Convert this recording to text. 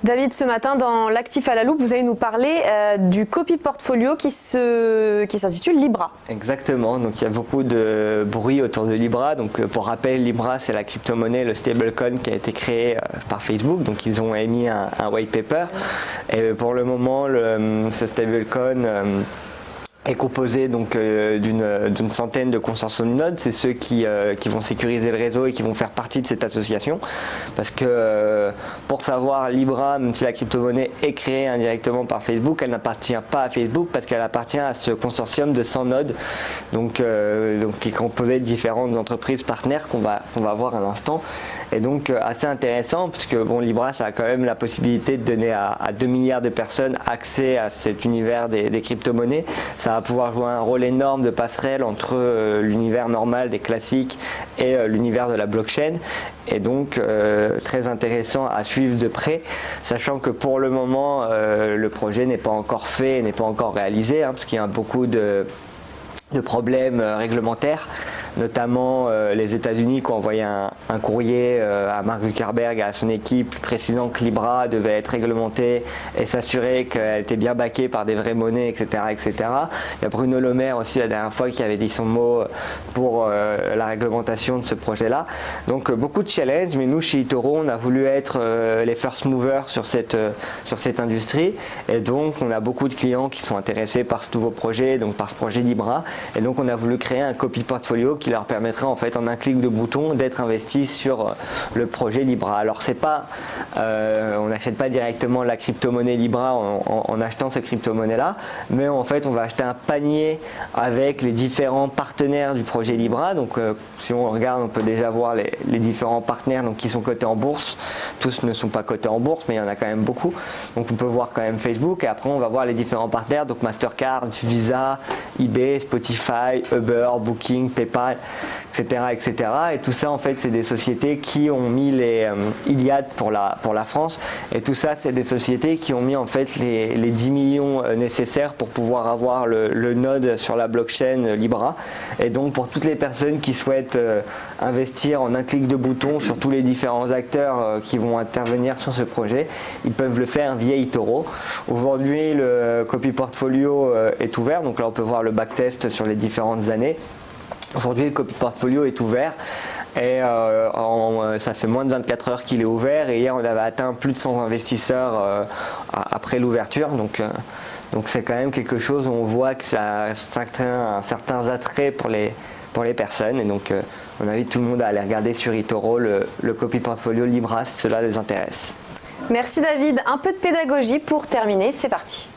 David, ce matin, dans l'Actif à la loupe, vous allez nous parler du copy portfolio qui s'intitule Libra. Exactement, donc il y a beaucoup de bruit autour de Libra. Donc pour rappel, Libra, c'est la crypto-monnaie, le stablecoin qui a été créé par Facebook. Donc ils ont émis un white paper. Et pour le moment, ce stablecoin est composé donc d'une centaine de consortiums de nodes. C'est ceux qui vont sécuriser le réseau et qui vont faire partie de cette association. Parce que pour savoir, Libra, même si la crypto-monnaie est créée indirectement par Facebook, elle n'appartient pas à Facebook parce qu'elle appartient à ce consortium de 100 nodes, donc qui est composé de différentes entreprises partenaires qu'on va voir à l'instant. Et donc assez intéressant parce que bon, Libra, ça a quand même la possibilité de donner à 2 milliards de personnes accès à cet univers des crypto-monnaies. Ça va pouvoir jouer un rôle énorme de passerelle entre l'univers normal des classiques et l'univers de la blockchain. Et donc très intéressant à suivre de près, sachant que pour le moment le projet n'est pas encore fait, n'est pas encore réalisé, parce qu'il y a beaucoup de problèmes réglementaires, notamment les États-Unis qui ont envoyé un courrier à Mark Zuckerberg et à son équipe précisant que Libra devait être réglementée et s'assurer qu'elle était bien backée par des vraies monnaies, etc., etc. Il y a Bruno Le Maire aussi la dernière fois qui avait dit son mot pour la réglementation de ce projet-là. Donc beaucoup de challenges, mais nous chez eToro, on a voulu être les first movers sur cette industrie, et donc on a beaucoup de clients qui sont intéressés par ce nouveau projet, donc par ce projet Libra. Et donc on a voulu créer un copy portfolio qui leur permettrait en fait en un clic de bouton d'être investis sur le projet Libra. Alors c'est pas, on n'achète pas directement la crypto-monnaie Libra en achetant cette crypto-monnaie là, mais en fait on va acheter un panier avec les différents partenaires du projet Libra. Donc si on regarde, on peut déjà voir les différents partenaires donc, qui sont cotés en bourse. Tous ne sont pas cotés en bourse, mais il y en a quand même beaucoup. Donc on peut voir quand même Facebook, et après on va voir les différents partenaires, donc Mastercard, Visa, eBay, Spotify, Uber, Booking, PayPal, etc., etc. Et tout ça, en fait, c'est des sociétés qui ont mis les Iliad pour la France. Et tout ça, c'est des sociétés qui ont mis en fait les 10 millions nécessaires pour pouvoir avoir le node sur la blockchain Libra. Et donc, pour toutes les personnes qui souhaitent investir en un clic de bouton sur tous les différents acteurs qui vont intervenir sur ce projet, ils peuvent le faire via eToro. Aujourd'hui, le copy portfolio est ouvert. Donc là, on peut voir le backtest sur les différentes années. Aujourd'hui, le copy portfolio est ouvert et ça fait moins de 24 heures qu'il est ouvert, et hier on avait atteint plus de 100 investisseurs après l'ouverture. Donc c'est quand même quelque chose où on voit que ça a certains attraits pour les personnes, et donc on invite tout le monde à aller regarder sur eToro le copy portfolio Libra si cela les intéresse. Merci David. Un peu de pédagogie pour terminer, c'est parti.